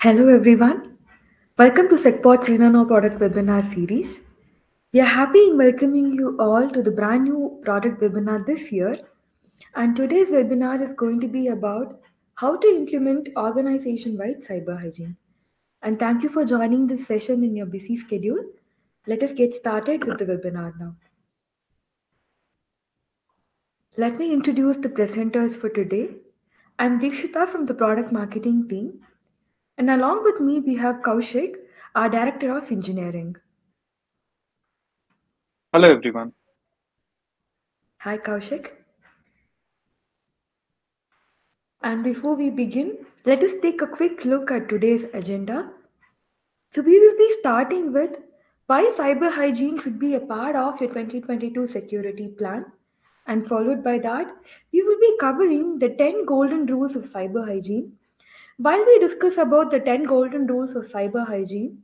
Hello everyone. Welcome to SecPod SanerNow product webinar series. We are happy in welcoming you all to the brand new product webinar this year. And today's webinar is going to be about how to implement organization-wide cyber hygiene. And thank you for joining this session in your busy schedule. Let us get started with the webinar now. Let me introduce the presenters for today. I'm Dikshita from the product marketing team. And along with me, we have Kaushik, our Director of Engineering. Hello, everyone. Hi, Kaushik. And before we begin, let us take a quick look at today's agenda. So, we will be starting with why cyber hygiene should be a part of your 2022 security plan. And followed by that, we will be covering the 10 golden rules of cyber hygiene. While we discuss about the 10 golden rules of cyber hygiene,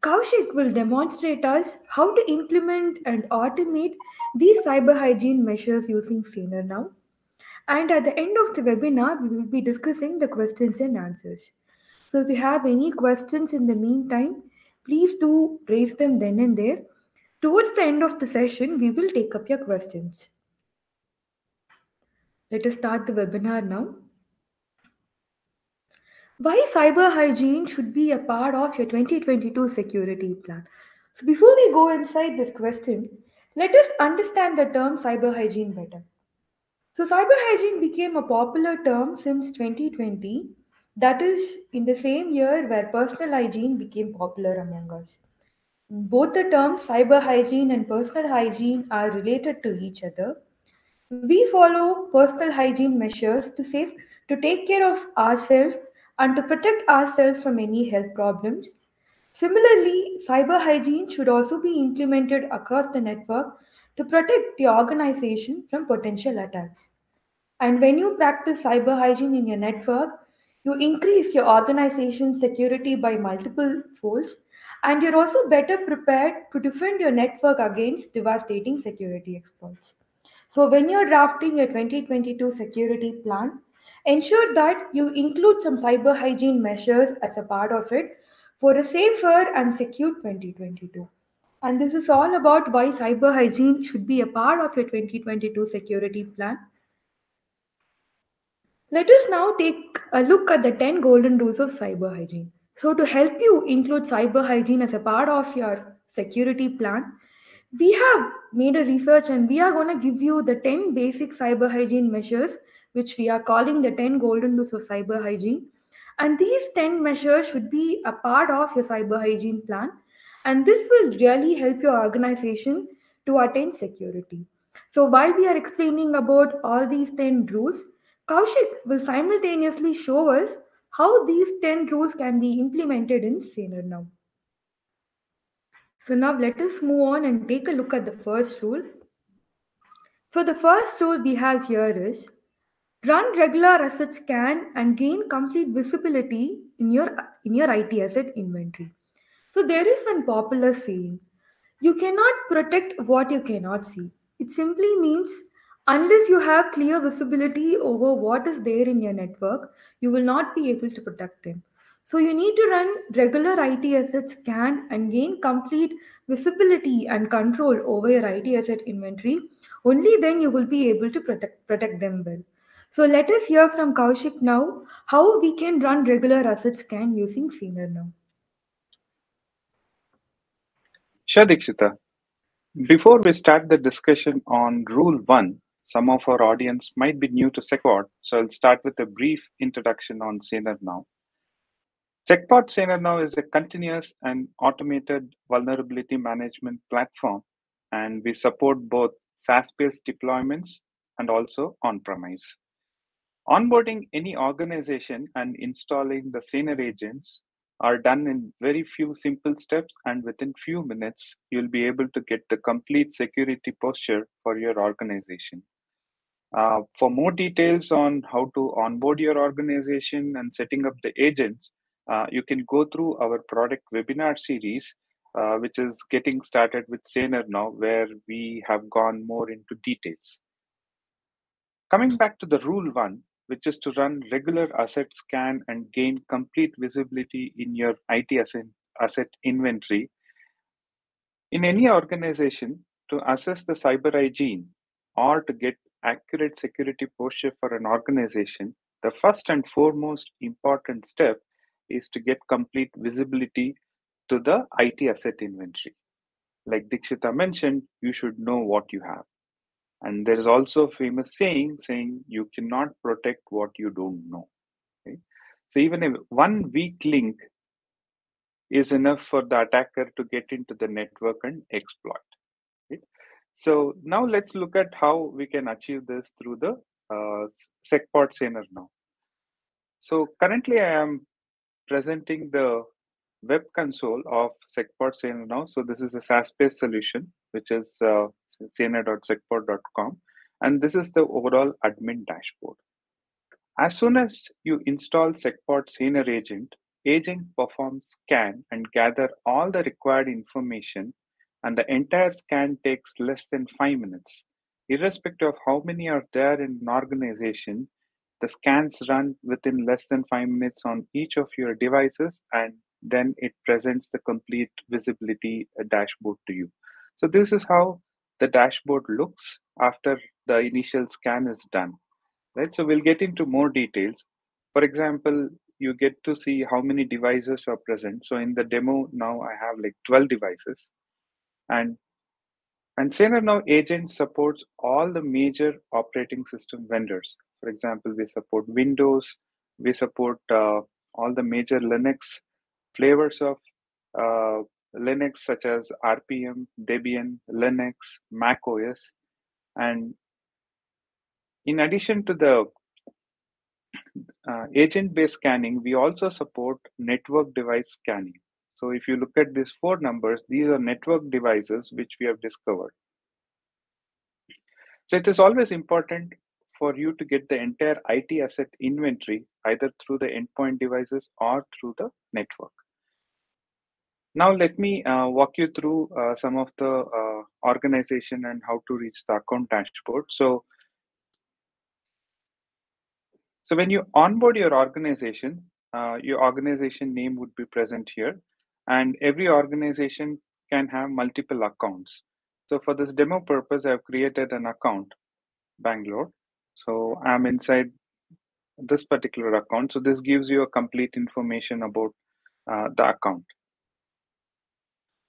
Kaushik will demonstrate us how to implement and automate these cyber hygiene measures using SanerNow. And at the end of the webinar, we will be discussing the questions and answers. So if you have any questions in the meantime, please do raise them then and there. Towards the end of the session, we will take up your questions. Let us start the webinar now. Why cyber hygiene should be a part of your 2022 security plan? So before we go inside this question, let us understand the term cyber hygiene better. So, cyber hygiene became a popular term since 2020, that is, in the same year where personal hygiene became popular among us. Both the terms cyber hygiene and personal hygiene are related to each other. We follow personal hygiene measures to take care of ourselves and to protect ourselves from any health problems. Similarly, cyber hygiene should also be implemented across the network to protect the organization from potential attacks. And when you practice cyber hygiene in your network, you increase your organization's security by multiple folds, and you're also better prepared to defend your network against devastating security exploits. So, when you're drafting your 2022 security plan, ensure that you include some cyber hygiene measures as a part of it for a safer and secure 2022. And this is all about why cyber hygiene should be a part of your 2022 security plan. Let us now take a look at the 10 golden rules of cyber hygiene. So, to help you include cyber hygiene as a part of your security plan, we have made a research and we are going to give you the 10 basic cyber hygiene measures, which we are calling the 10 golden rules of cyber hygiene. And these 10 measures should be a part of your cyber hygiene plan. And this will really help your organization to attain security. So, while we are explaining about all these 10 rules, Kaushik will simultaneously show us how these 10 rules can be implemented in SanerNow. So now let us move on and take a look at the first rule. So the first rule we have here is run regular asset scan and gain complete visibility in your IT asset inventory. So there is one popular saying, you cannot protect what you cannot see. It simply means unless you have clear visibility over what is there in your network, you will not be able to protect them. So you need to run regular IT asset scan and gain complete visibility and control over your IT asset inventory. Only then you will be able to protect them well. So let us hear from Kaushik now how we can run regular asset scan using SanerNow. Sure, Dikshita. Before we start the discussion on Rule 1, some of our audience might be new to SecPod, so I'll start with a brief introduction on SanerNow. SecPod SanerNow is a continuous and automated vulnerability management platform, and we support both SaaS-based deployments and also on-premise. Onboarding any organization and installing the Saner agents are done in very few simple steps, and within few minutes, you'll be able to get the complete security posture for your organization. For more details on how to onboard your organization and setting up the agents, you can go through our product webinar series, which is getting started with Saner now, where we have gone more into details. Coming back to the rule 1, which is to run regular asset scan and gain complete visibility in your IT asset inventory. In any organization, to assess the cyber hygiene or to get accurate security posture for an organization, the first and foremost important step is to get complete visibility to the IT asset inventory. Like Dikshita mentioned, you should know what you have. And there is also a famous saying you cannot protect what you don't know. Okay? So even if one weak link is enough for the attacker to get into the network and exploit. Right? So now let's look at how we can achieve this through the SecPod SanerNow. So currently I am presenting the web console of SecPod SanerNow. So this is a SaaS-based solution, which is saner.secpod.com. And this is the overall admin dashboard. As soon as you install SecPod Saner agent performs scan and gather all the required information, and the entire scan takes less than 5 minutes. Irrespective of how many are there in an organization, the scans run within less than 5 minutes on each of your devices, and then it presents the complete visibility dashboard to you. So this is how the dashboard looks after the initial scan is done. Right, so we'll get into more details. For example, you get to see how many devices are present. So in the demo now I have like 12 devices, and SanerNow agent supports all the major operating system vendors. For example, we support Windows, we support all the major Linux flavors of uh, Linux, such as RPM, Debian, Linux, Mac OS. And in addition to the agent-based scanning, we also support network device scanning. So if you look at these four numbers, these are network devices which we have discovered. So it is always important for you to get the entire IT asset inventory either through the endpoint devices or through the network. Now let me walk you through some of the organization and how to reach the account dashboard. So when you onboard your organization name would be present here, and every organization can have multiple accounts. So for this demo purpose, I've created an account, Bangalore. So I'm inside this particular account. So this gives you a complete information about the account.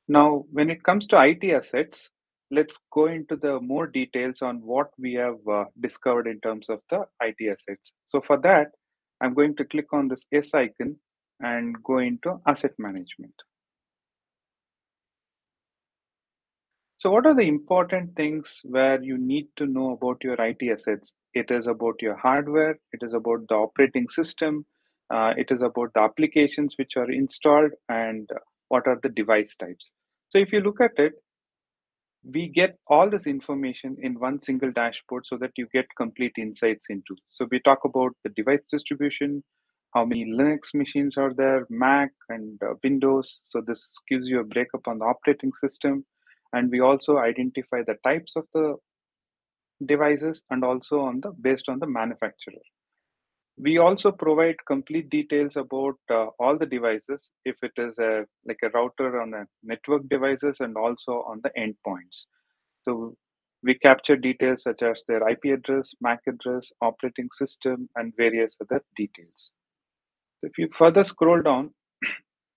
Now, when it comes to IT assets, let's go into the more details on what we have discovered in terms of the IT assets. So for that, I'm going to click on this S icon and go into asset management. So what are the important things where you need to know about your IT assets? It is about your hardware, it is about the operating system, it is about the applications which are installed, and what are the device types. So if you look at it, we get all this information in one single dashboard so that you get complete insights into. So we talk about the device distribution, how many Linux machines are there, Mac and Windows. So this gives you a breakup on the operating system. And we also identify the types of the devices and also on the based on the manufacturer. We also provide complete details about all the devices, if it is like a router on a network devices and also on the endpoints. So we capture details such as their IP address, MAC address, operating system, and various other details. So if you further scroll down,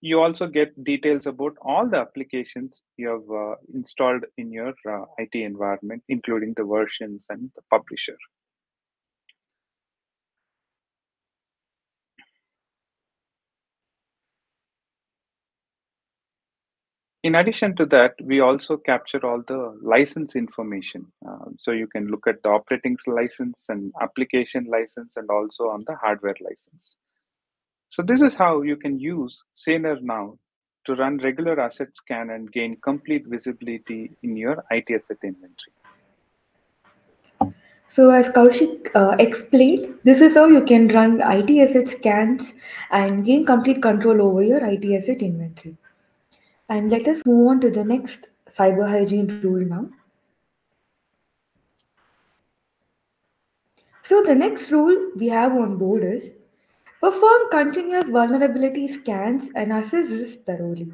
you also get details about all the applications you have installed in your IT environment, including the versions and the publisher. In addition to that, we also capture all the license information. So you can look at the operating license and application license and also on the hardware license. So this is how you can use SanerNow to run regular asset scan and gain complete visibility in your IT asset inventory. So, as Kaushik explained, this is how you can run IT asset scans and gain complete control over your IT asset inventory. And let us move on to the next cyber hygiene rule now. So the next rule we have on board is perform continuous vulnerability scans and assess risk thoroughly.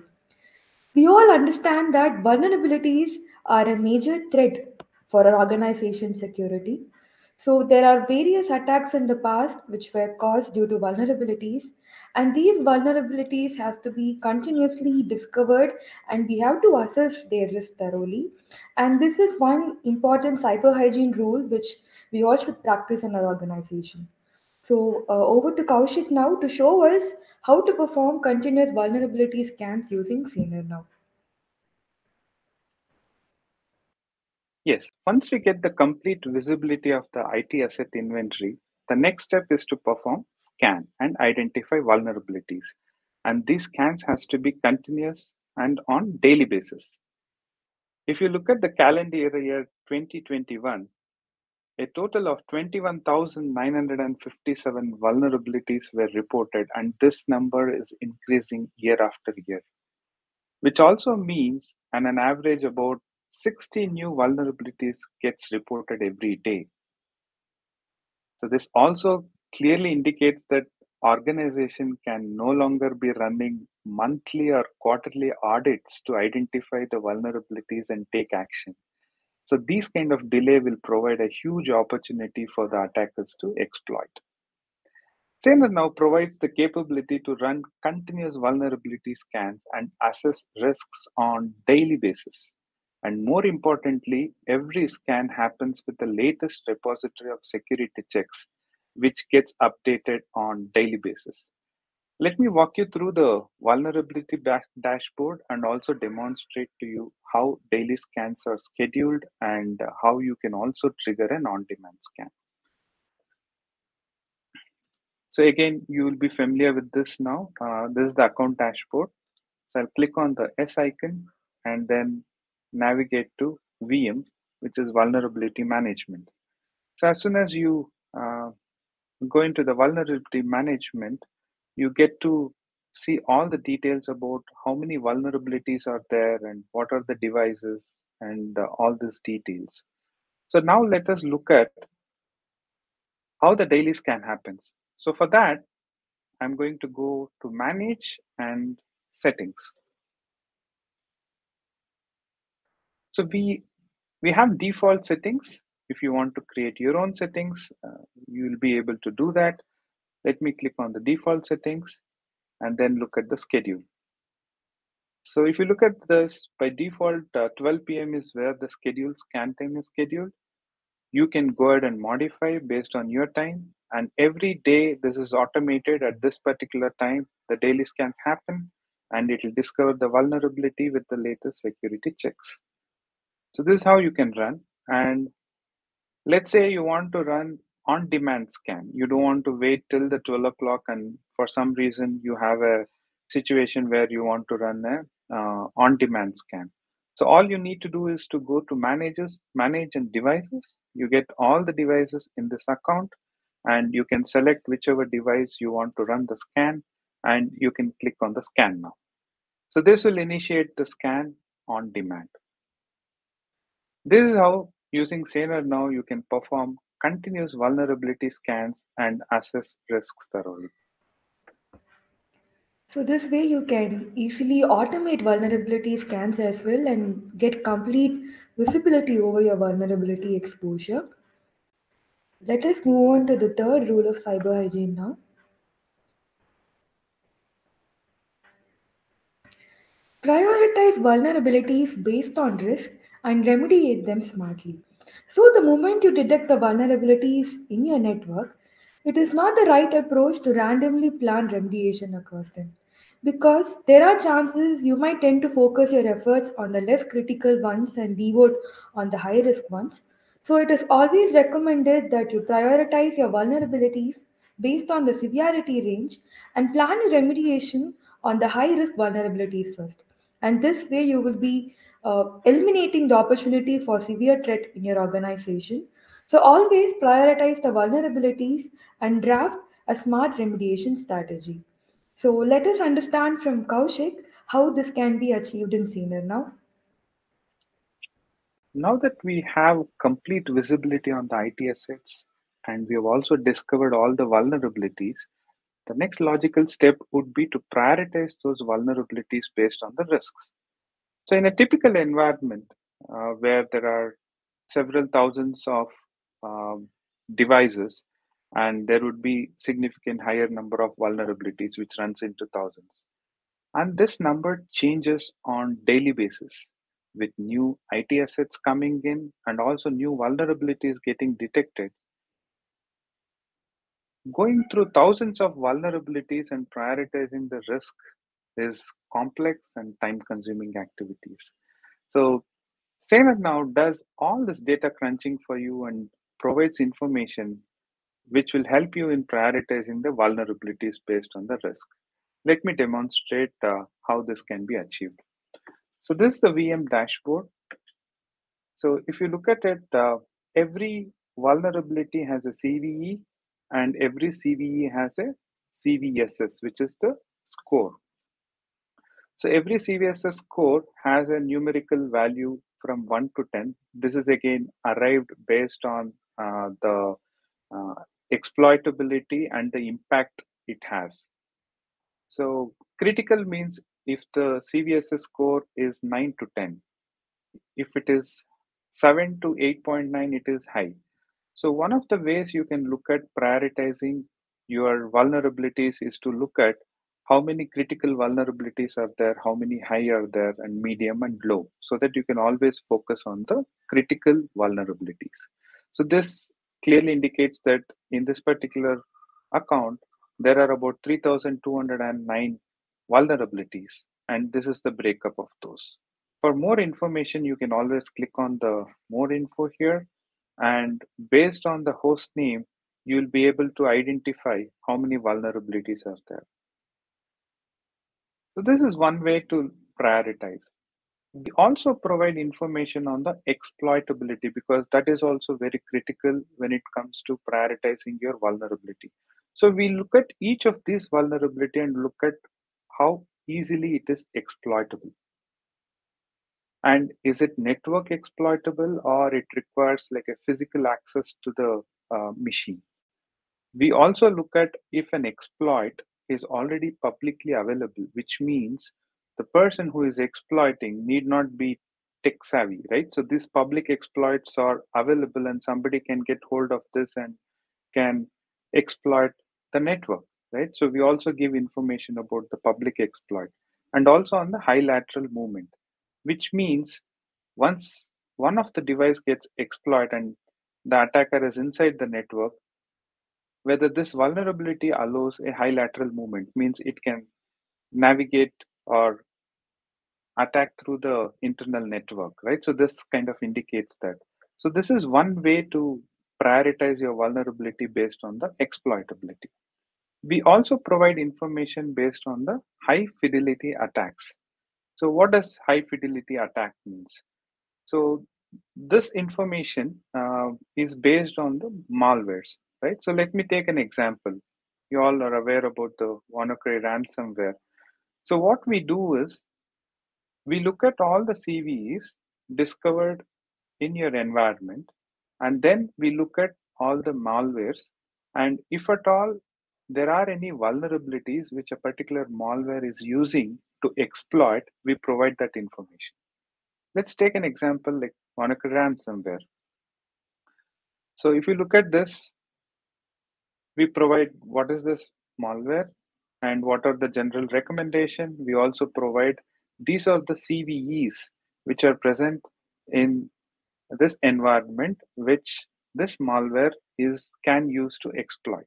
We all understand that vulnerabilities are a major threat for our organization's security. So, there are various attacks in the past which were caused due to vulnerabilities, and these vulnerabilities have to be continuously discovered, and we have to assess their risk thoroughly. And this is one important cyber hygiene rule which we all should practice in our organization. So, over to Kaushik now to show us how to perform continuous vulnerability scans using SanerNow. Yes, once we get the complete visibility of the IT asset inventory, the next step is to perform scan and identify vulnerabilities. And these scans has to be continuous and on daily basis. If you look at the calendar year 2021, a total of 21,957 vulnerabilities were reported, and this number is increasing year after year, which also means an average about 60 new vulnerabilities gets reported every day. So this also clearly indicates that organization can no longer be running monthly or quarterly audits to identify the vulnerabilities and take action. So these kind of delay will provide a huge opportunity for the attackers to exploit. Saner now provides the capability to run continuous vulnerability scans and assess risks on daily basis. And more importantly, every scan happens with the latest repository of security checks, which gets updated on daily basis. Let me walk you through the vulnerability dashboard and also demonstrate to you how daily scans are scheduled and how you can also trigger an on-demand scan. So again, you will be familiar with this now. This is the account dashboard. So I'll click on the S icon and then navigate to VM, which is vulnerability management. So as soon as you go into the vulnerability management, you get to see all the details about how many vulnerabilities are there and what are the devices and all these details. So now let us look at how the daily scan happens. So for that, I'm going to go to manage and settings. So we have default settings. If you want to create your own settings, you will be able to do that. Let me click on the default settings and then look at the schedule. So if you look at this, by default, 12 p.m. is where the schedule scan time is scheduled. You can go ahead and modify based on your time. And every day, this is automated at this particular time. The daily scans happen and it will discover the vulnerability with the latest security checks. So this is how you can run. And let's say you want to run on demand scan. You don't want to wait till the 12 o'clock and for some reason you have a situation where you want to run a on demand scan. So all you need to do is to go to manage and devices. You get all the devices in this account and you can select whichever device you want to run the scan and you can click on the scan now. So this will initiate the scan on demand. This is how, using Saner now, you can perform continuous vulnerability scans and assess risks thoroughly. So this way you can easily automate vulnerability scans as well and get complete visibility over your vulnerability exposure. Let us move on to the third rule of cyber hygiene now. Prioritize vulnerabilities based on risk and remediate them smartly. So, the moment you detect the vulnerabilities in your network, it is not the right approach to randomly plan remediation across them. Because there are chances you might tend to focus your efforts on the less critical ones and devote on the high risk ones. So, it is always recommended that you prioritize your vulnerabilities based on the severity range and plan your remediation on the high risk vulnerabilities first. And this way, you will be eliminating the opportunity for severe threat in your organization. So, always prioritize the vulnerabilities and draft a smart remediation strategy. So, let us understand from Kaushik how this can be achieved in Senior now. Now that we have complete visibility on the IT assets, and we have also discovered all the vulnerabilities, the next logical step would be to prioritize those vulnerabilities based on the risks. So, in a typical environment where there are several thousands of um, devices, and there would be significant higher number of vulnerabilities which runs into thousands, and this number changes on daily basis with new IT assets coming in and also new vulnerabilities getting detected. Going through thousands of vulnerabilities and prioritizing the risk is complex and time consuming activities. So, SanerNow does all this data crunching for you and provides information which will help you in prioritizing the vulnerabilities based on the risk. Let me demonstrate how this can be achieved. So, this is the VM dashboard. So, if you look at it, every vulnerability has a CVE and every CVE has a CVSS, which is the score. So every CVSS score has a numerical value from 1 to 10. This is again arrived based on the uh, exploitability and the impact it has. So critical means if the CVSS score is 9 to 10. If it is 7 to 8.9, it is high. So one of the ways you can look at prioritizing your vulnerabilities is to look at how many critical vulnerabilities are there, how many high are there, and medium and low, so that you can always focus on the critical vulnerabilities. So this clearly indicates that in this particular account, there are about 3,209 vulnerabilities, and this is the breakup of those. For more information, you can always click on the more info here, and based on the host name, you'll be able to identify how many vulnerabilities are there. So this is one way to prioritize. We also provide information on the exploitability because that is also very critical when it comes to prioritizing your vulnerability. So we look at each of these vulnerability and look at how easily it is exploitable. And is it network exploitable or it requires like a physical access to the machine? We also look at if an exploit is already publicly available, which means the person who is exploiting need not be tech savvy, right? So these public exploits are available and somebody can get hold of this and can exploit the network, right? So we also give information about the public exploit and also on the high lateral movement, which means once one of the device gets exploited and the attacker is inside the network, whether this vulnerability allows a high lateral movement, means it can navigate or attack through the internal network, right? So this kind of indicates that. So this is one way to prioritize your vulnerability based on the exploitability. We also provide information based on the high fidelity attacks. So what does high fidelity attack means? So this information is based on the malwares, right? So let me take an example. You all are aware about the WannaCry ransomware. So what we do is we look at all the CVEs discovered in your environment, and then we look at all the malwares, and if at all there are any vulnerabilities which a particular malware is using to exploit, we provide that information. Let's take an example like WannaCry ransomware. So if you look at this, we provide what is this malware and what are the general recommendation. We also provide these are the CVEs which are present in this environment which this malware is can use to exploit.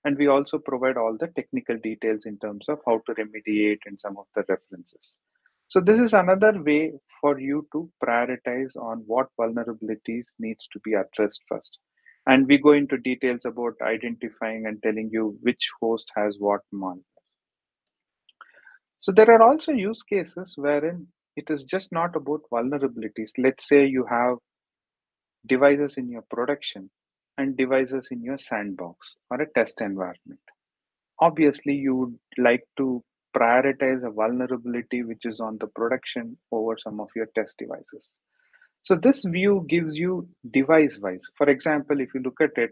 And we also provide all the technical details in terms of how to remediate and some of the references. So this is another way for you to prioritize on what vulnerabilities needs to be addressed first. And we go into details about identifying and telling you which host has what malware. So there are also use cases wherein it is just not about vulnerabilities. Let's say you have devices in your production and devices in your sandbox or a test environment. Obviously, you would like to prioritize a vulnerability which is on the production over some of your test devices. So this view gives you device wise. For example, if you look at it,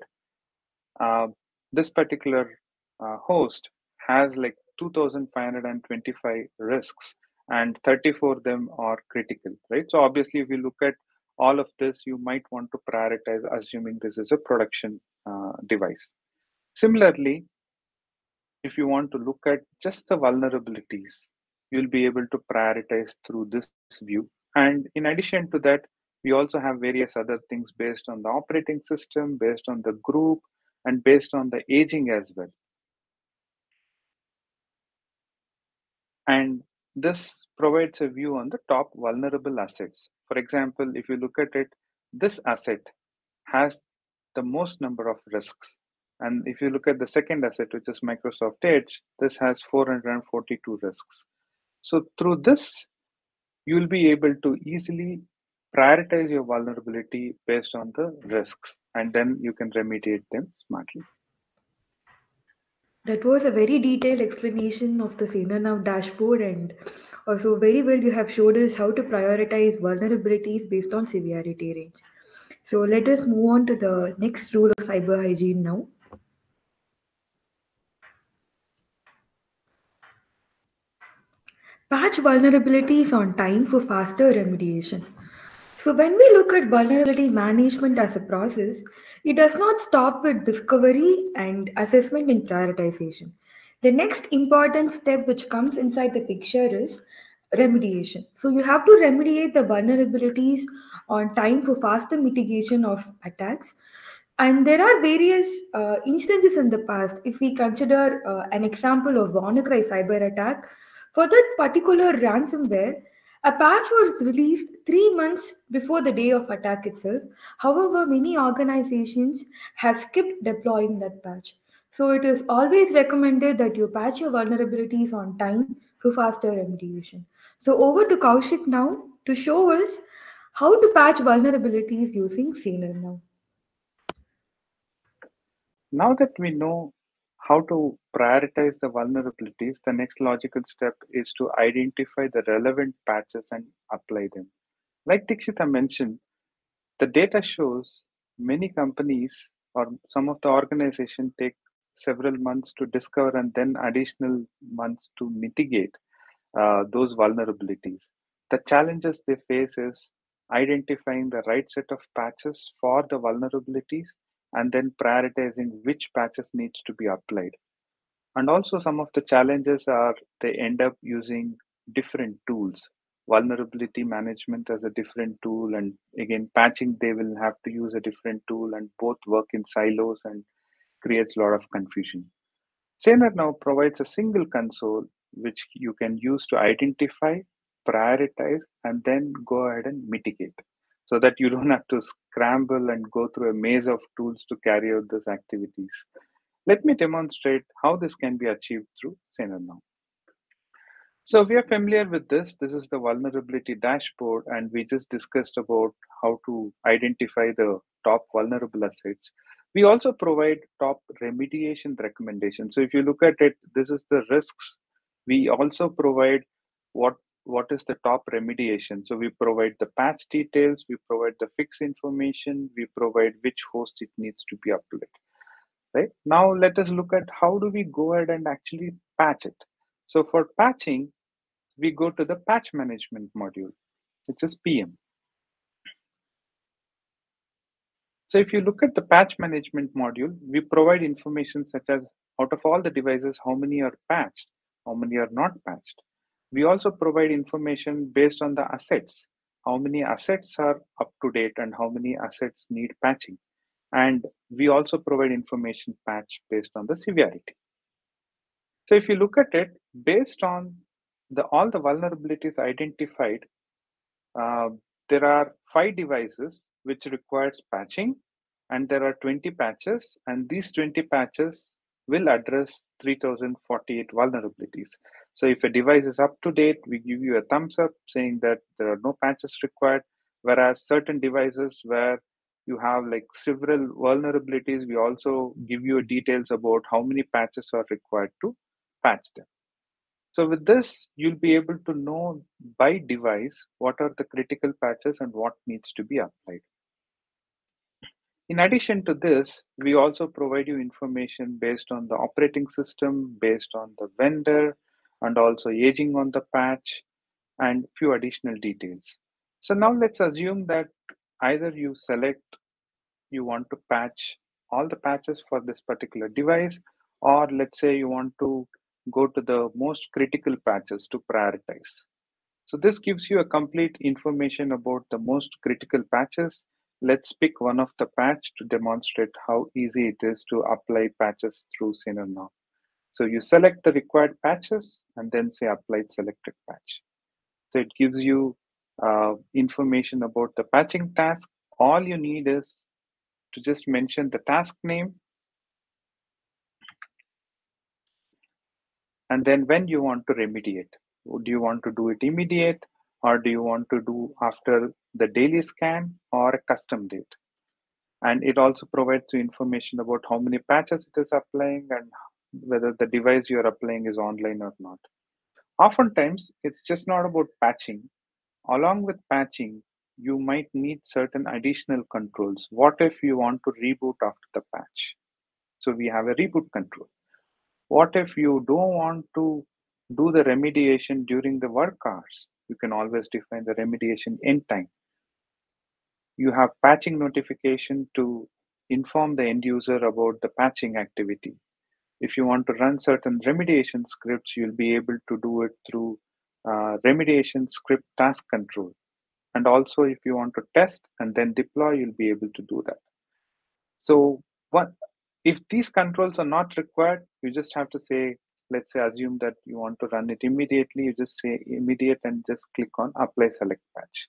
Uh, this particular host has like 2,525 risks, and 34 of them are critical, right? So obviously, if you look at all of this, you might want to prioritize, assuming this is a production device. Similarly, if you want to look at just the vulnerabilities, you'll be able to prioritize through this view. And in addition to that, we also have various other things based on the operating system, based on the group, and based on the aging as well. And this provides a view on the top vulnerable assets. For example, if you look at it, this asset has the most number of risks. And if you look at the second asset, which is Microsoft Edge, this has 442 risks. So through this, you'll be able to easily prioritize your vulnerability based on the risks, and then you can remediate them smartly. That was a very detailed explanation of the SanerNow dashboard, and also very well you have showed us how to prioritize vulnerabilities based on severity range. So let us move on to the next rule of cyber hygiene now. Patch vulnerabilities on time for faster remediation. So, when we look at vulnerability management as a process, it does not stop with discovery and assessment and prioritization. The next important step, which comes inside the picture, is remediation. So, you have to remediate the vulnerabilities on time for faster mitigation of attacks. And there are various instances in the past. If we consider an example of WannaCry cyber attack, for that particular ransomware, a patch was released 3 months before the day of attack itself. However, many organizations have skipped deploying that patch. So it is always recommended that you patch your vulnerabilities on time for faster remediation. So over to Kaushik now to show us how to patch vulnerabilities using SanerNow. Now that we know how to prioritize the vulnerabilities, the next logical step is to identify the relevant patches and apply them. Like Dikshita mentioned, the data shows many companies or some of the organizations take several months to discover and then additional months to mitigate those vulnerabilities. The challenges they face is identifying the right set of patches for the vulnerabilities and then prioritizing which patches needs to be applied. And also some of the challenges are they end up using different tools. Vulnerability management as a different tool, and again patching they will have to use a different tool, and both work in silos and creates a lot of confusion. Saner now provides a single console which you can use to identify, prioritize, and then go ahead and mitigate so that you don't have to scramble and go through a maze of tools to carry out these activities. Let me demonstrate how this can be achieved through Saner now. So we are familiar with this. This is the vulnerability dashboard, and we just discussed about how to identify the top vulnerable assets. We also provide top remediation recommendations. So if you look at it, this is the risks. We also provide what what is the top remediation. So we provide the patch details, we provide the fix information, we provide which host it needs to be uploaded. Right now, let us look at how do we go ahead and actually patch it. So for patching, we go to the patch management module, which is PM. So if you look at the patch management module, we provide information such as out of all the devices, how many are patched, how many are not patched. We also provide information based on the assets, how many assets are up to date and how many assets need patching. And we also provide information patch based on the severity. So if you look at it, based on all the vulnerabilities identified, uh, there are 5 devices which requires patching, and there are 20 patches, and these 20 patches will address 3048 vulnerabilities. So if a device is up to date, we give you a thumbs up saying that there are no patches required, whereas certain devices where you have like several vulnerabilities, we also give you details about how many patches are required to patch them. So with this, you'll be able to know by device what are the critical patches and what needs to be applied. In addition to this, we also provide you information based on the operating system, based on the vendor, and also aging on the patch, and few additional details. So now let's assume that either you select you want to patch all the patches for this particular device, or let's say you want to go to the most critical patches to prioritize. So this gives you a complete information about the most critical patches. Let's pick one of the patch to demonstrate how easy it is to apply patches through SanerNow. So you select the required patches and then say apply selected patch. So it gives you information about the patching task. All you need is to just mention the task name and then when you want to remediate. Do you want to do it immediate, or do you want to do after the daily scan, or a custom date? And it also provides you information about how many patches it is applying and whether the device you're applying is online or not. Oftentimes, it's just not about patching. Along with patching, you might need certain additional controls. What if you want to reboot after the patch? So we have a reboot control. What if you don't want to do the remediation during the work hours? You can always define the remediation end time. You have patching notification to inform the end user about the patching activity. If you want to run certain remediation scripts, you'll be able to do it through remediation script task control. And also, if you want to test and then deploy, you'll be able to do that. So, what if these controls are not required? You just have to say, let's say, assume that you want to run it immediately. You just say immediate and just click on apply select patch.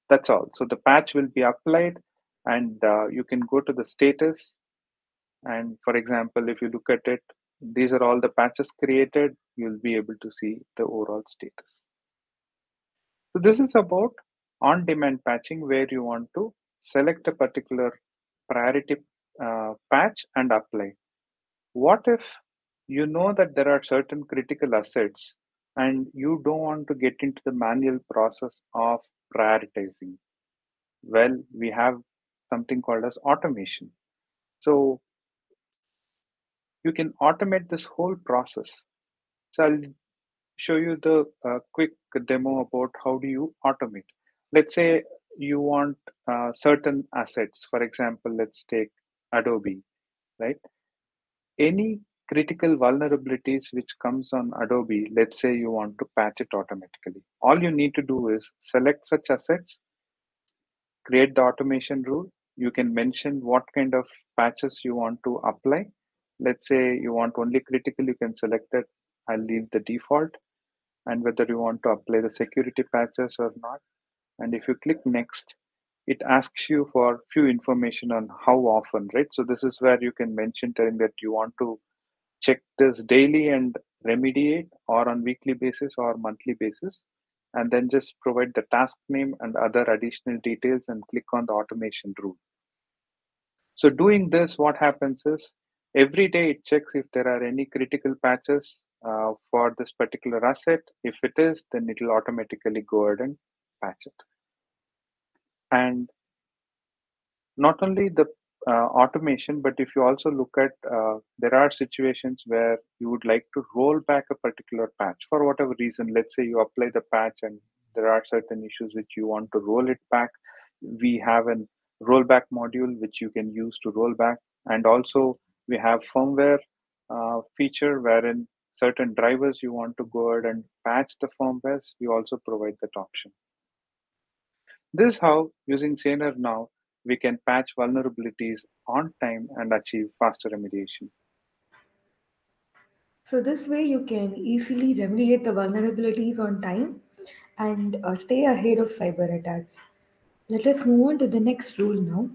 That's all. So the patch will be applied, and you can go to the status. And for example, if you look at it, these are all the patches created. You'll be able to see the overall status. So this is about on-demand patching, where you want to select a particular priority patch and apply. What if you know that there are certain critical assets and you don't want to get into the manual process of prioritizing? Well, we have something called as automation. So you can automate this whole process. So I'll show you the quick demo about how do you automate. Let's say you want certain assets. For example, let's take Adobe, right? Any critical vulnerabilities which comes on Adobe, let's say you want to patch it automatically. All you need to do is select such assets, create the automation rule. You can mention what kind of patches you want to apply. Let's say you want only critical, you can select it. I'll leave the default, and whether you want to apply the security patches or not. And if you click next, it asks you for few information on how often, right? So this is where you can mention telling that you want to check this daily and remediate, or on weekly basis or monthly basis, and then just provide the task name and other additional details and click on the automation rule. So doing this, what happens is every day it checks if there are any critical patches for this particular asset. If it is, then it will automatically go ahead and patch it. And not only the automation, but if you also look at, there are situations where you would like to roll back a particular patch for whatever reason. Let's say you apply the patch and there are certain issues which you want to roll it back. We have an rollback module which you can use to roll back. And also we have firmware feature wherein certain drivers you want to go ahead and patch the firmwares. We also provide that option. This is how, using SanerNow, we can patch vulnerabilities on time and achieve faster remediation. So this way you can easily remediate the vulnerabilities on time and stay ahead of cyber attacks. Let us move on to the next rule now.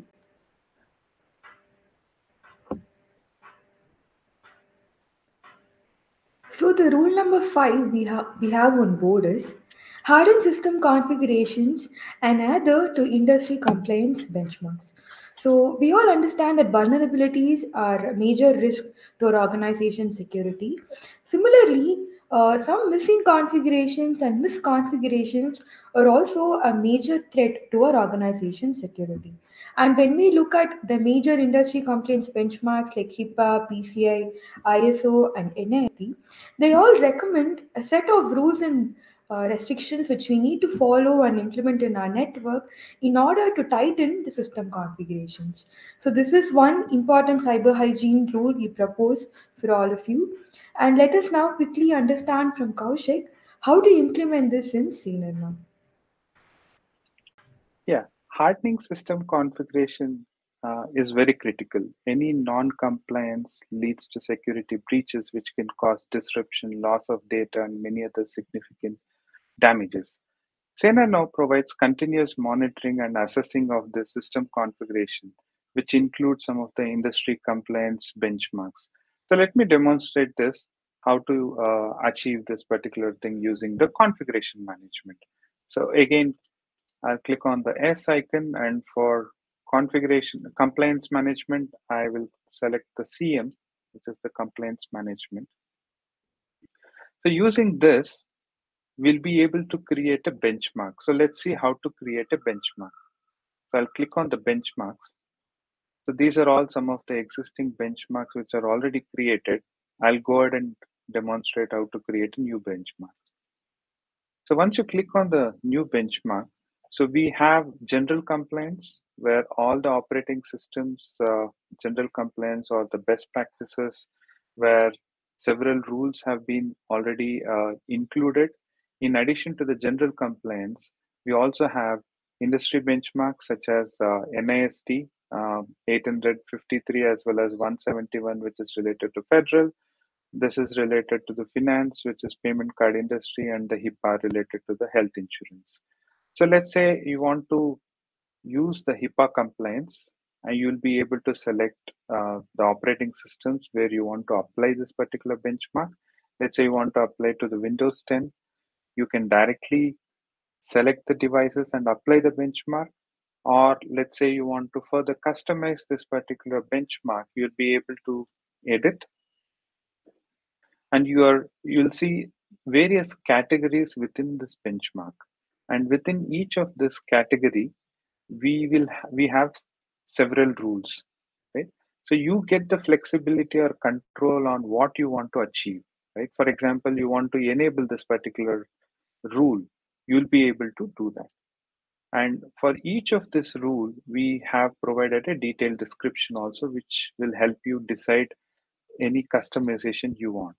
So the rule number 5 we have on board is harden system configurations and adhere to industry compliance benchmarks. So we all understand that vulnerabilities are a major risk to our organization security. Similarly, some missing configurations and misconfigurations are also a major threat to our organization security. And when we look at the major industry complaints benchmarks like HIPAA, PCI, ISO, and NIST, they all recommend a set of rules and restrictions which we need to follow and implement in our network in order to tighten the system configurations. So, this is one important cyber hygiene rule we propose for all of you. And let us now quickly understand from Kaushik how to implement this in SanerNow. Yeah, hardening system configuration is very critical. Any non-compliance leads to security breaches, which can cause disruption, loss of data, and many other significant damages. SanerNow provides continuous monitoring and assessing of the system configuration, which includes some of the industry compliance benchmarks. So let me demonstrate this, how to achieve this particular thing using the configuration management. So again, I'll click on the S icon, and for configuration compliance management, I will select the CM, which is the compliance management. So using this, we'll be able to create a benchmark. So let's see how to create a benchmark. So I'll click on the benchmarks. So these are all some of the existing benchmarks which are already created. I'll go ahead and demonstrate how to create a new benchmark. So once you click on the new benchmark, so we have general compliance where all the operating systems, general compliance or the best practices where several rules have been already included. In addition to the general compliance, we also have industry benchmarks such as NIST 853 as well as 171, which is related to federal. This is related to the finance, which is payment card industry, and the HIPAA related to the health insurance. So let's say you want to use the HIPAA compliance, and you'll be able to select the operating systems where you want to apply this particular benchmark. Let's say you want to apply to the Windows 10, you can directly select the devices and apply the benchmark. Or let's say you want to further customize this particular benchmark, you'll be able to edit, and you'll see various categories within this benchmark, and within each of this category we have several rules, right? So you get the flexibility or control on what you want to achieve, right? For example, you want to enable this particular rule, you'll be able to do that. And for each of this rule we have provided a detailed description also, which will help you decide any customization you want.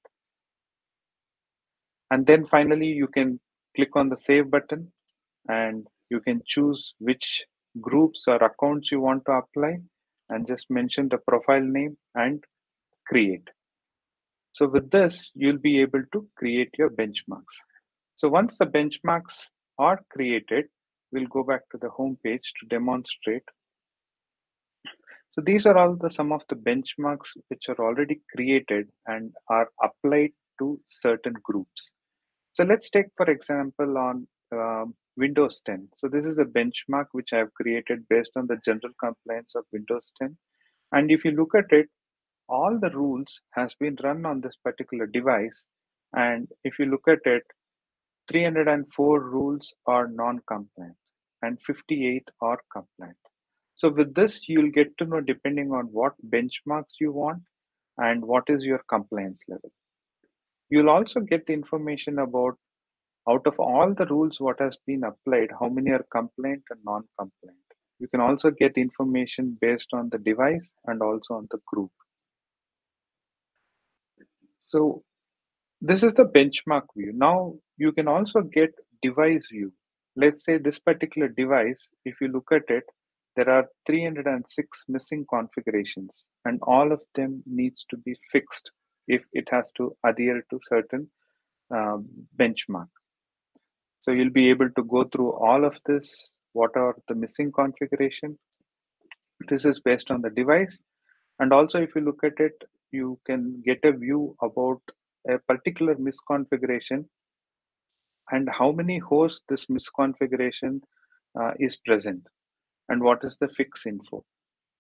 And then finally, you can click on the save button, and you can choose which groups or accounts you want to apply, and just mention the profile name and create. So with this, you'll be able to create your benchmarks. So once the benchmarks are created, we'll go back to the home page to demonstrate. So these are all the some of the benchmarks which are already created and are applied to certain groups. So let's take, for example, on Windows 10. So this is a benchmark which I have created based on the general compliance of Windows 10. And if you look at it, all the rules has been run on this particular device. And if you look at it, 304 rules are non-compliant and 58 are compliant. So with this, you'll get to know depending on what benchmarks you want and what is your compliance level. You'll also get information about, out of all the rules what has been applied, how many are compliant and non-compliant. You can also get information based on the device and also on the group. So this is the benchmark view. Now you can also get device view. Let's say this particular device, if you look at it, there are 306 missing configurations, and all of them needs to be fixed if it has to adhere to certain benchmark. So you'll be able to go through all of this. What are the missing configuration? This is based on the device. And also, if you look at it, you can get a view about a particular misconfiguration and how many hosts this misconfiguration is present and what is the fix info.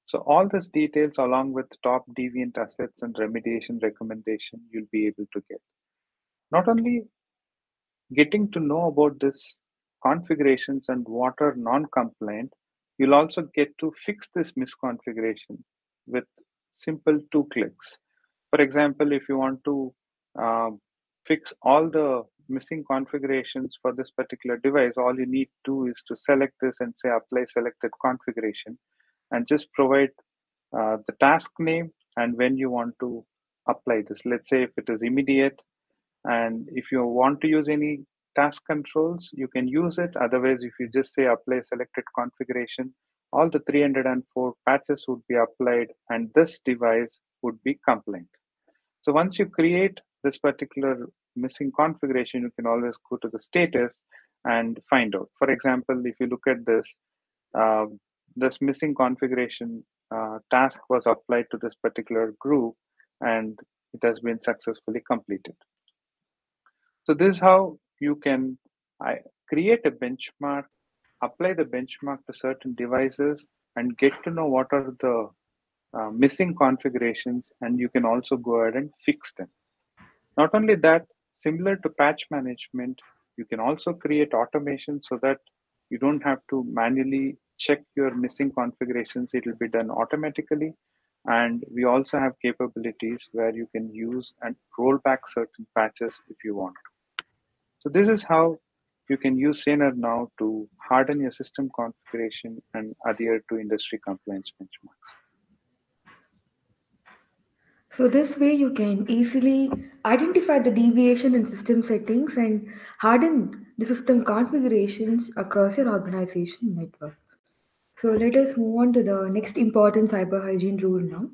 So all these details along with top deviant assets and remediation recommendation you'll be able to get. Not only getting to know about this configurations and what are non-compliant, You'll also get to fix this misconfiguration with simple 2 clicks. For example, if you want to uh, fix all the missing configurations for this particular device, all you need to do is to select this and say apply selected configuration and just provide the task name and when you want to apply this. Let's say if it is immediate, and if you want to use any task controls, you can use it. Otherwise, if you just say apply selected configuration, all the 304 patches would be applied and this device would be compliant. So once you create this particular missing configuration, you can always go to the status and find out. For example, if you look at this, uh, this missing configuration task was applied to this particular group and it has been successfully completed. So this is how you can create a benchmark, apply the benchmark to certain devices, and get to know what are the missing configurations, and you can also go ahead and fix them. Not only that, similar to patch management, you can also create automation so that you don't have to manually check your missing configurations. It will be done automatically. And we also have capabilities where you can use and roll back certain patches if you want. So this is how you can use SanerNow to harden your system configuration and adhere to industry compliance benchmarks. So this way you can easily identify the deviation in system settings and harden the system configurations across your organization network. So let us move on to the next important cyber hygiene rule now.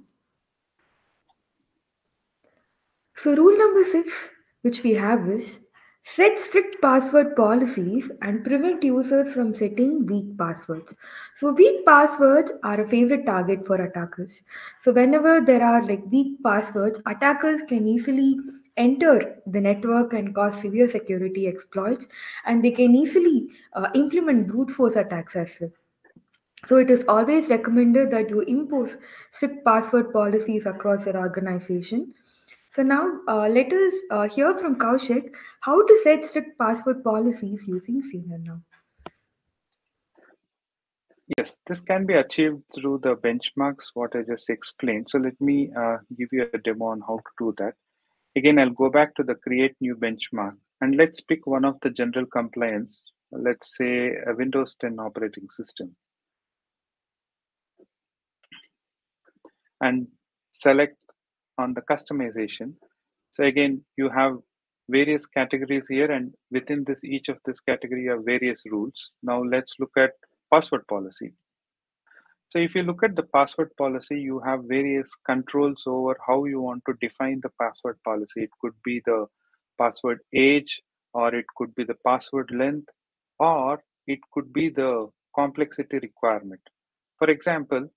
So, rule number 6, which we have is set strict password policies and prevent users from setting weak passwords. So, weak passwords are a favorite target for attackers. So, whenever there are like weak passwords, attackers can easily enter the network and cause severe security exploits, and they can easily implement brute force attacks as well. So it is always recommended that you impose strict password policies across your organization. So now let us hear from Kaushik how to set strict password policies using SanerNow. Yes, this can be achieved through the benchmarks, what I just explained. So let me give you a demo on how to do that. Again, I'll go back to the create new benchmark and let's pick one of the general compliance. Let's say a Windows 10 operating system and select on the customization. So again, you have various categories here and within this each of this category are various rules. Now let's look at password policy. So if you look at the password policy, you have various controls over how you want to define the password policy. It could be the password age, or it could be the password length, or it could be the complexity requirement. For example,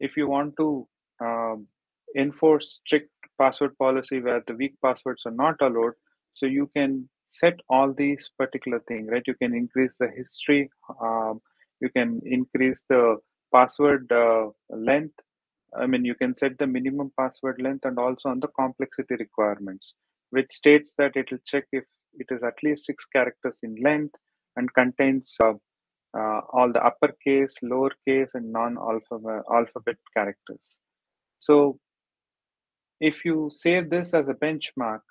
if you want to um, enforce strict password policy where the weak passwords are not allowed, so you can set all these particular things, right? You can increase the history, you can increase the password length. I mean, you can set the minimum password length and also on the complexity requirements, which states that it will check if it is at least 6 characters in length and contains all the uppercase, lowercase, and non-alphabet characters. So if you save this as a benchmark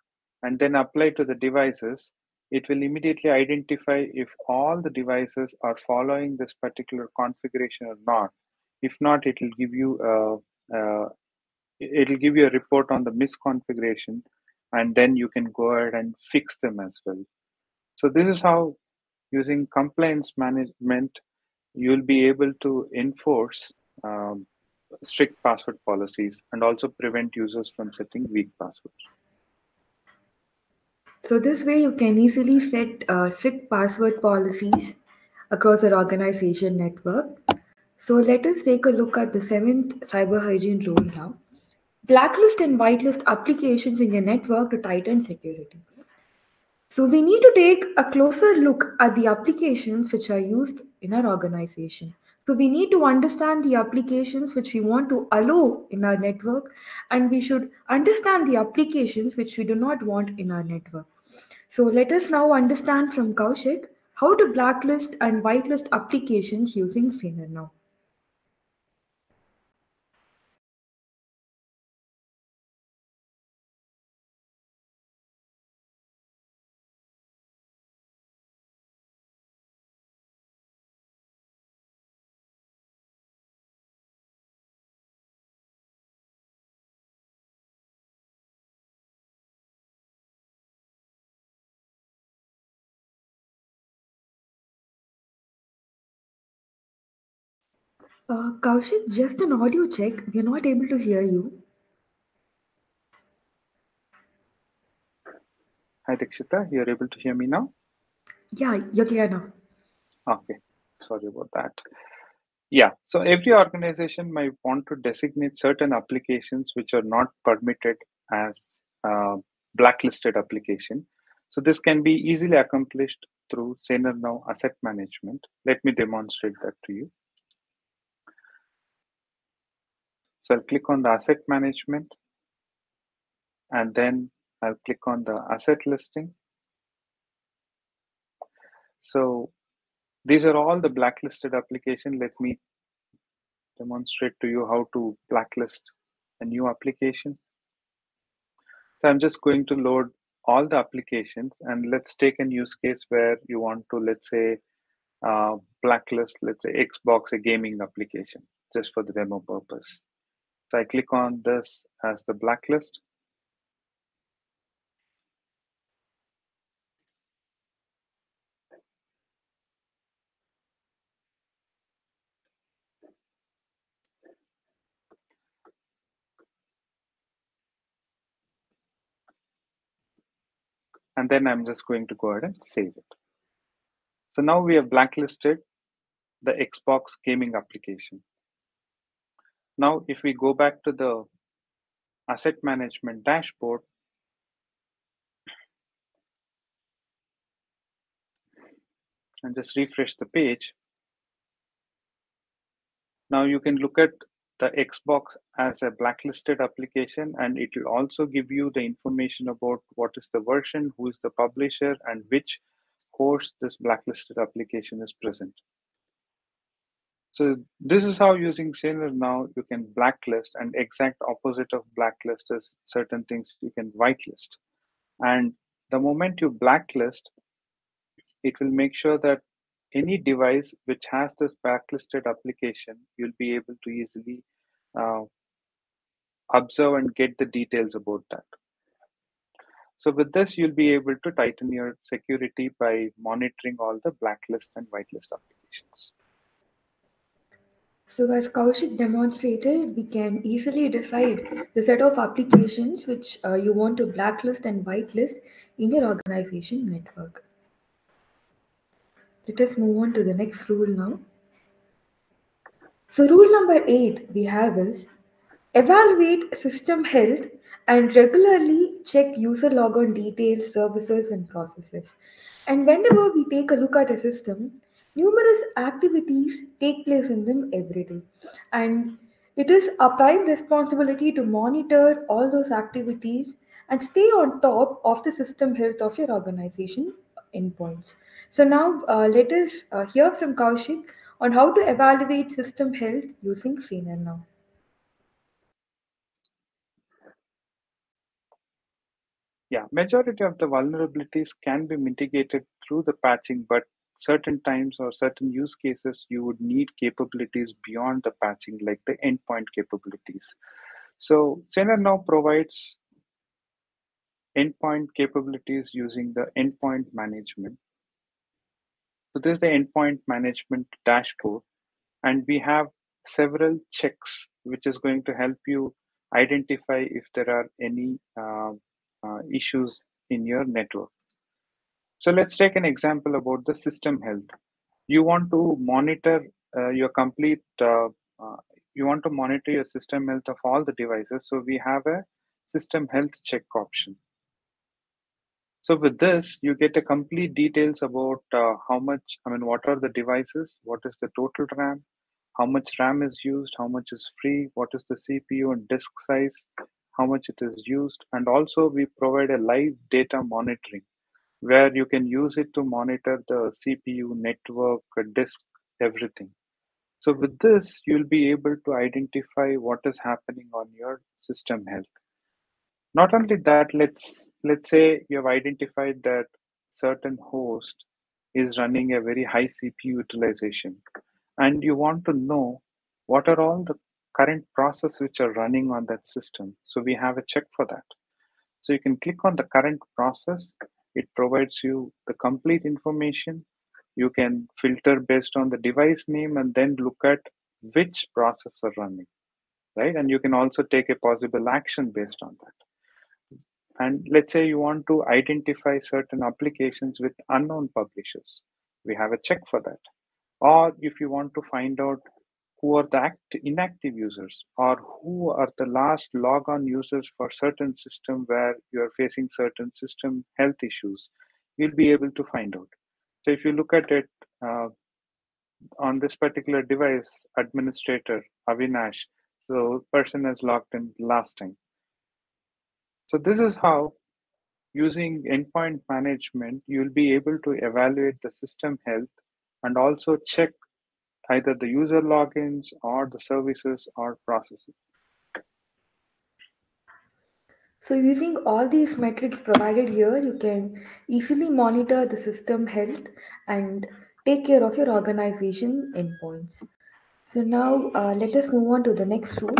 and then apply to the devices, it will immediately identify if all the devices are following this particular configuration or not. If not, it will give you a report on the misconfiguration, and then you can go ahead and fix them as well. So this is how, using compliance management, you'll be able to enforce um, strict password policies and also prevent users from setting weak passwords. So this way you can easily set strict password policies across your organization network. So let us take a look at the seventh cyber hygiene rule now. Blacklist and whitelist applications in your network to tighten security. So we need to take a closer look at the applications which are used in our organization. So we need to understand the applications which we want to allow in our network, and we should understand the applications which we do not want in our network. So let us now understand from Kaushik how to blacklist and whitelist applications using SanerNow. Kaushik, just an audio check. We are not able to hear you. Hi, Dikshita. You're able to hear me now? Yeah, you're clear now. Okay. Sorry about that. Yeah. So every organization might want to designate certain applications which are not permitted as blacklisted application. So this can be easily accomplished through SanerNow asset management. Let me demonstrate that to you. So I'll click on the asset management and then I'll click on the asset listing. So these are all the blacklisted application. Let me demonstrate to you how to blacklist a new application. So I'm just going to load all the applications and let's take a use case where you want to, let's say, blacklist, let's say Xbox, a gaming application, just for the demo purpose. So I click on this as the blacklist. And then I'm just going to go ahead and save it. So now we have blacklisted the Xbox gaming application. Now, if we go back to the asset management dashboard and just refresh the page, now you can look at the Xbox as a blacklisted application and it will also give you the information about what is the version, who is the publisher, and which course this blacklisted application is present. So this is how using SanerNow you can blacklist, and exact opposite of blacklist is certain things you can whitelist. And the moment you blacklist, it will make sure that any device which has this blacklisted application, you'll be able to easily uh, observe and get the details about that. So with this, you'll be able to tighten your security by monitoring all the blacklist and whitelist applications. So, as Kaushik demonstrated, we can easily decide the set of applications which you want to blacklist and whitelist in your organization network. Let us move on to the next rule now. So, rule number 8 we have is evaluate system health and regularly check user logon details, services, and processes. And whenever we take a look at a system, numerous activities take place in them every day. And it is our prime responsibility to monitor all those activities and stay on top of the system health of your organization endpoints. So now let us hear from Kaushik on how to evaluate system health using SanerNow. Yeah, majority of the vulnerabilities can be mitigated through the patching, but certain times or certain use cases, you would need capabilities beyond the patching, like the endpoint capabilities. So Saner now provides endpoint capabilities using the endpoint management. So this is the endpoint management dashboard, and we have several checks which is going to help you identify if there are any issues in your network. So let's take an example about the system health. You want to monitor your complete, you want to monitor your system health of all the devices. So we have a system health check option. So with this, you get a complete details about how much, I mean, what are the devices, what is the total RAM, how much RAM is used, how much is free, what is the CPU and disk size, how much it is used. And also we provide a live data monitoring where you can use it to monitor the CPU, network, disk, everything. So with this, you'll be able to identify what is happening on your system health. Not only that, let's say you have identified that certain host is running a very high CPU utilization, and you want to know what are all the current process which are running on that system. So we have a check for that. So you can click on the current process. It provides you the complete information. You can filter based on the device name and then look at which process are running, right? And you can also take a possible action based on that. And let's say you want to identify certain applications with unknown publishers. We have a check for that. Or if you want to find out who are the inactive users or who are the last logon users for certain system where you are facing certain system health issues, you'll be able to find out. So if you look at it uh, on this particular device, administrator Avinash, so person has logged in last time. So this is how using endpoint management, you'll be able to evaluate the system health and also check either the user logins or the services or processes. So using all these metrics provided here, you can easily monitor the system health and take care of your organization endpoints. So now let us move on to the next rule.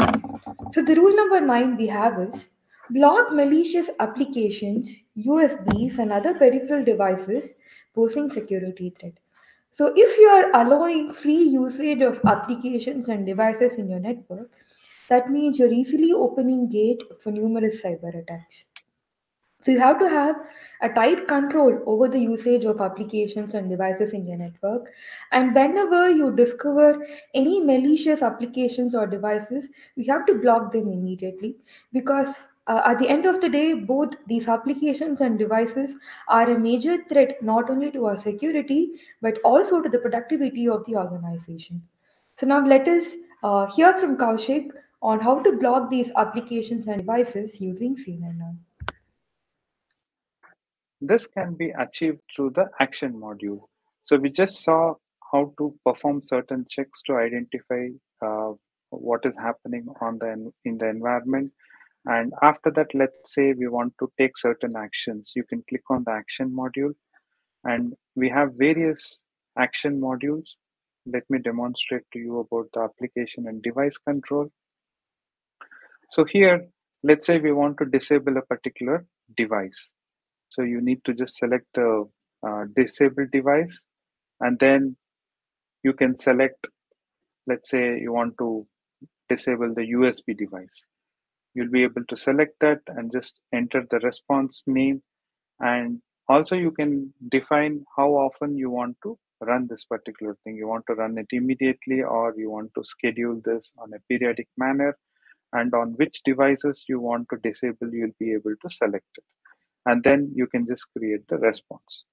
So the rule number 9 we have is block malicious applications, USBs and other peripheral devices posing security threat. So if you are allowing free usage of applications and devices in your network, that means you're easily opening gate for numerous cyber attacks. So you have to have a tight control over the usage of applications and devices in your network. And whenever you discover any malicious applications or devices, you have to block them immediately because at the end of the day, both these applications and devices are a major threat not only to our security but also to the productivity of the organization. So now let us hear from Kaushik on how to block these applications and devices using SanerNow. This can be achieved through the action module. So we just saw how to perform certain checks to identify uh, what is happening on in the environment. And after that, let's say we want to take certain actions. You can click on the action module, and we have various action modules. Let me demonstrate to you about the application and device control. So here, let's say we want to disable a particular device. So you need to just select the disable device, and then you can select, let's say you want to disable the USB device. You'll be able to select that and just enter the response name. And also you can define how often you want to run this particular thing. You want to run it immediately, or you want to schedule this on a periodic manner, and on which devices you want to disable, you'll be able to select it. And then you can just create the response.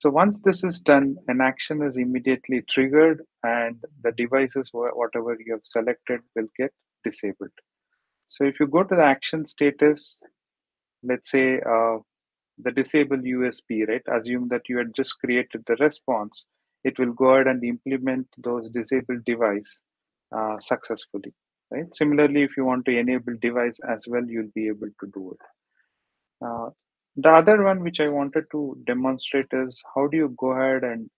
So once this is done, an action is immediately triggered and the devices, whatever you have selected, will get disabled. So if you go to the action status, let's say the disable USB, right? Assume that you had just created the response. It will go ahead and implement those disabled device successfully, right? Similarly, if you want to enable device as well, you'll be able to do it. Uh, the other one which I wanted to demonstrate is how do you go ahead and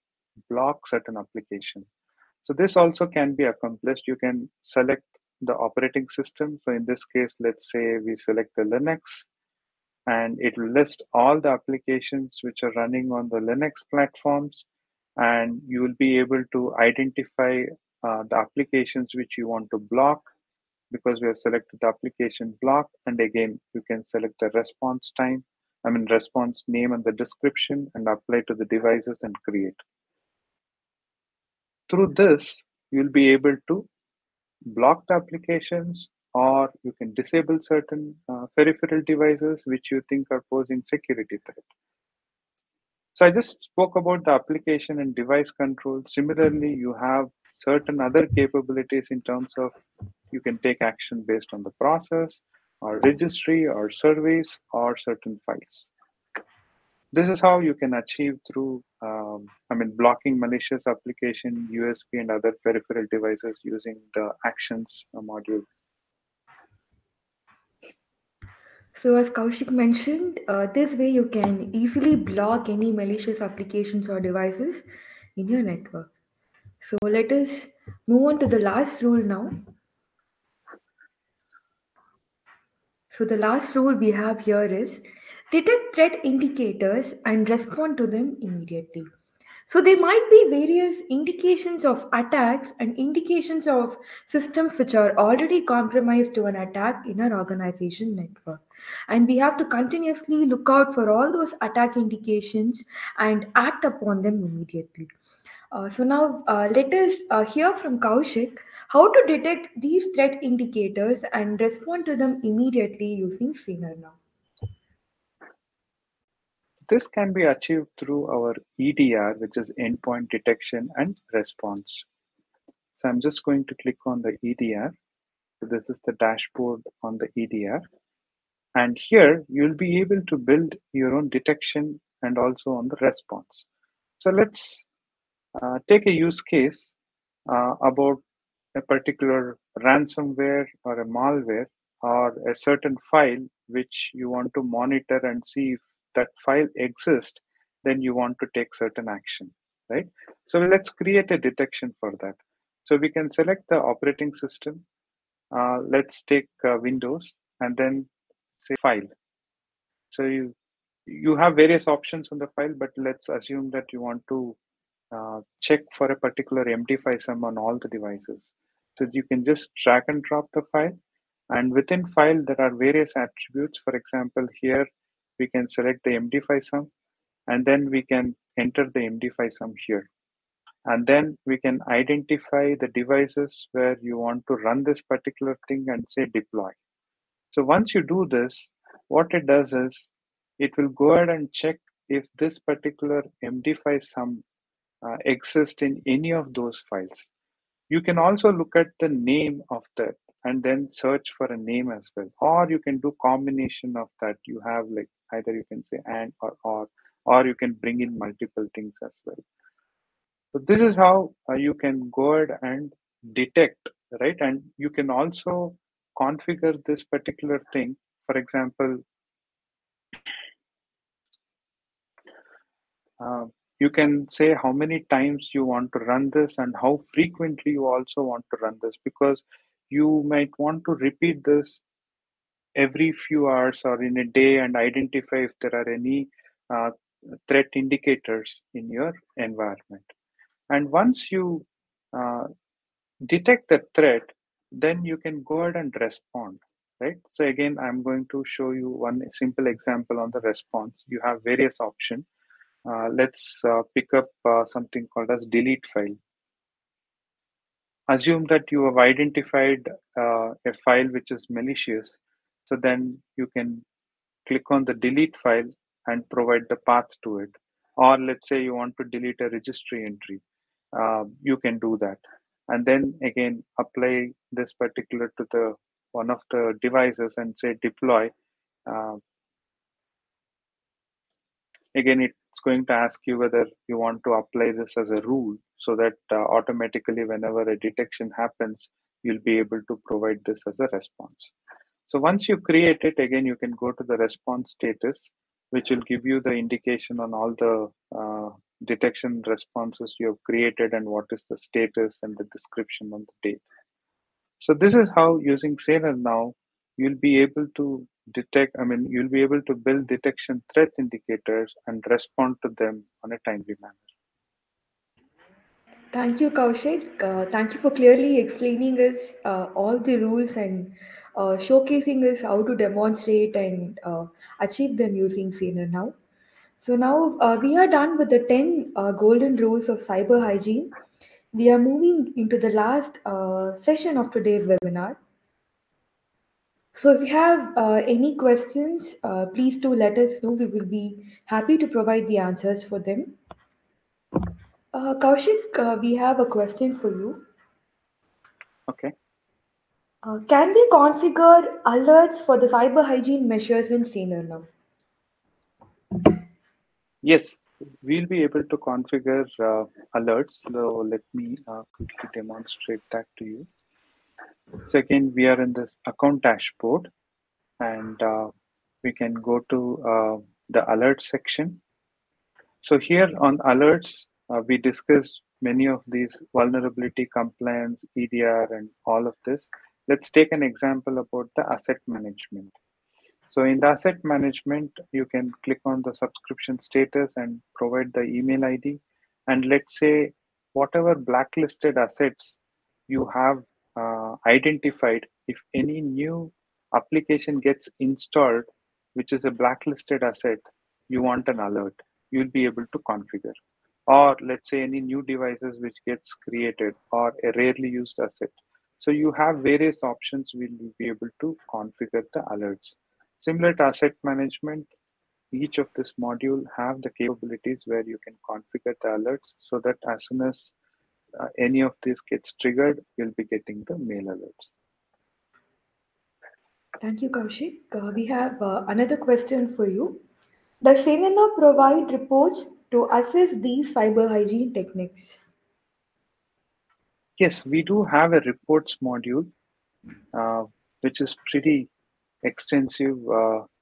block certain application. So this also can be accomplished. You can select the operating system. So in this case, let's say we select the Linux, and it will list all the applications which are running on the Linux platforms, and you will be able to identify the applications which you want to block because we have selected the application block. And again, you can select the response time, response name and the description, and apply to the devices and create. Through this, you'll be able to block the applications, or you can disable certain peripheral devices which you think are posing security threat. So I just spoke about the application and device control. Similarly, you have certain other capabilities in terms of you can take action based on the process or registry or service or certain files. This is how you can achieve through, blocking malicious application, USB, and other peripheral devices using the actions module. So, as Kaushik mentioned, this way you can easily block any malicious applications or devices in your network. So, let us move on to the last rule now. So, the last rule we have here is detect threat indicators and respond to them immediately. So there might be various indications of attacks and indications of systems which are already compromised to an attack in our organization network. And we have to continuously look out for all those attack indications and act upon them immediately. So now let us hear from Kaushik how to detect these threat indicators and respond to them immediately using SanerNow. This can be achieved through our EDR, which is endpoint detection and response. So I'm just going to click on the EDR. So this is the dashboard on the EDR. And here you'll be able to build your own detection and also on the response. So let's take a use case about a particular ransomware or a malware or a certain file which you want to monitor and see if that file exists, then you want to take certain action, right? So let's create a detection for that. So we can select the operating system. Let's take Windows and then say file. So you have various options on the file, but let's assume that you want to check for a particular MD5 sum on all the devices. So you can just drag and drop the file, and within file there are various attributes. For example, here we can select the MD5 sum, and then we can enter the MD5 sum here. And then we can identify the devices where you want to run this particular thing and say deploy. So once you do this, what it does is it will go ahead and check if this particular MD5 sum exist in any of those files. You can also look at the name of that and then search for a name as well. Or you can do combination of that. You have like either you can say and or you can bring in multiple things as well. So this is how you can go ahead and detect, right? And you can also configure this particular thing. For example, Uh, you can say how many times you want to run this and how frequently you also want to run this, because you might want to repeat this every few hours or in a day and identify if there are any uh, threat indicators in your environment. And once you uh, detect the threat, then you can go ahead and respond, right? So again, I'm going to show you one simple example on the response. You have various options. Let's pick up something called as delete file. Assume that you have identified a file which is malicious. So then you can click on the delete file and provide the path to it. Or let's say you want to delete a registry entry. You can do that. And then again, apply this particular to the one of the devices and say deploy. Uh, Again, it's going to ask you whether you want to apply this as a rule so that automatically whenever a detection happens, you'll be able to provide this as a response. So once you create it, again, you can go to the response status, which will give you the indication on all the detection responses you have created and what is the status and the description on the date. So this is how using SanerNow, you'll be able to you'll be able to build detection threat indicators and respond to them on a timely manner. Thank you, Kaushik. Thank you for clearly explaining us all the rules and showcasing us how to demonstrate and achieve them using Saner now. So now we are done with the 10 golden rules of cyber hygiene. We are moving into the last session of today's webinar. So if you have any questions, please do let us know. We will be happy to provide the answers for them. Kaushik, we have a question for you. Okay. Can we configure alerts for the cyber hygiene measures in Saner now? Yes, we'll be able to configure alerts. So let me quickly demonstrate that to you. So again, we are in this account dashboard, and we can go to the alert section. So here on alerts, we discussed many of these vulnerability compliance, EDR, and all of this. Let's take an example about the asset management. So in the asset management, you can click on the subscription status and provide the email ID. And let's say whatever blacklisted assets you have identified, if any new application gets installed, which is a blacklisted asset, you want an alert. You'll be able to configure. Or let's say any new devices which gets created or a rarely used asset. So you have various options will be able to configure the alerts. Similar to asset management, each of this module have the capabilities where you can configure the alerts so that as soon as any of this gets triggered, you'll be getting the mail alerts. Thank you, Kaushik. We have another question for you. Does SanerNow provide reports to assess these cyber hygiene techniques? Yes, we do have a reports module, uh, which is pretty extensive,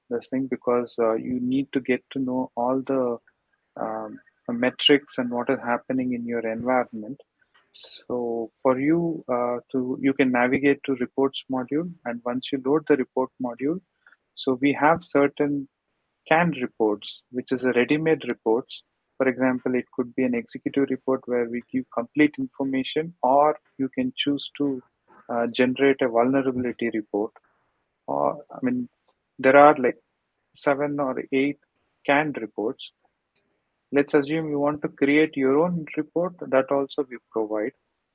this thing, because you need to get to know all the metrics and what is happening in your environment. So for you you can navigate to reports module, and once you load the report module, so we have certain canned reports, which is a ready-made reports. For example, it could be an executive report where we give complete information, or you can choose to generate a vulnerability report. Or I mean, there are like 7 or 8 canned reports. Let's assume you want to create your own report, that also we provide.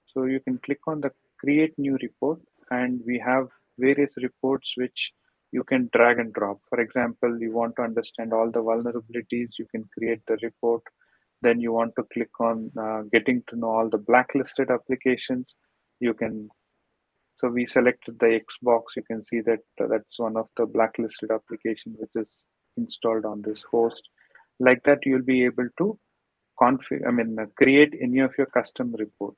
So you can click on the create new report, and we have various reports which you can drag and drop. For example, you want to understand all the vulnerabilities, you can create the report. Then you want to click on getting to know all the blacklisted applications. You can, so we selected the Xbox. You can see that that's one of the blacklisted application which is installed on this host. Like that, you'll be able to create any of your custom report.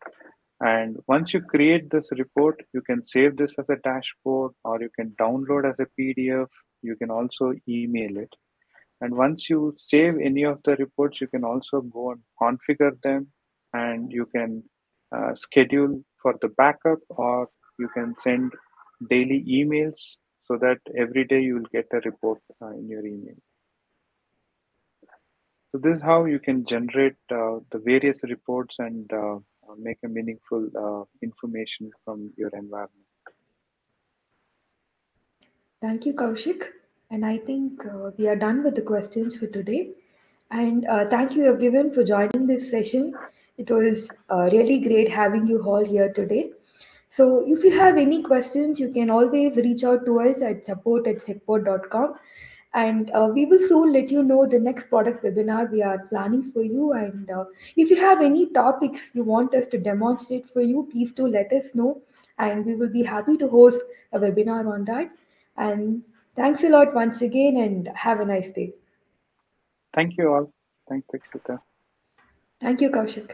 And once you create this report, you can save this as a dashboard, or you can download as a PDF. You can also email it. And once you save any of the reports, you can also go and configure them, and you can schedule for the backup, or you can send daily emails so that every day you will get a report in your email. So this is how you can generate the various reports and make a meaningful information from your environment. Thank you, Kaushik. And I think we are done with the questions for today. And thank you, everyone, for joining this session. It was really great having you all here today. So, if you have any questions, you can always reach out to us at support@secpod.com. And we will soon let you know the next product webinar we are planning for you. And if you have any topics you want us to demonstrate for you, please do let us know. And we will be happy to host a webinar on that. And thanks a lot once again, and have a nice day. Thank you all. Thanks, Akshita. Thank you, Kaushik.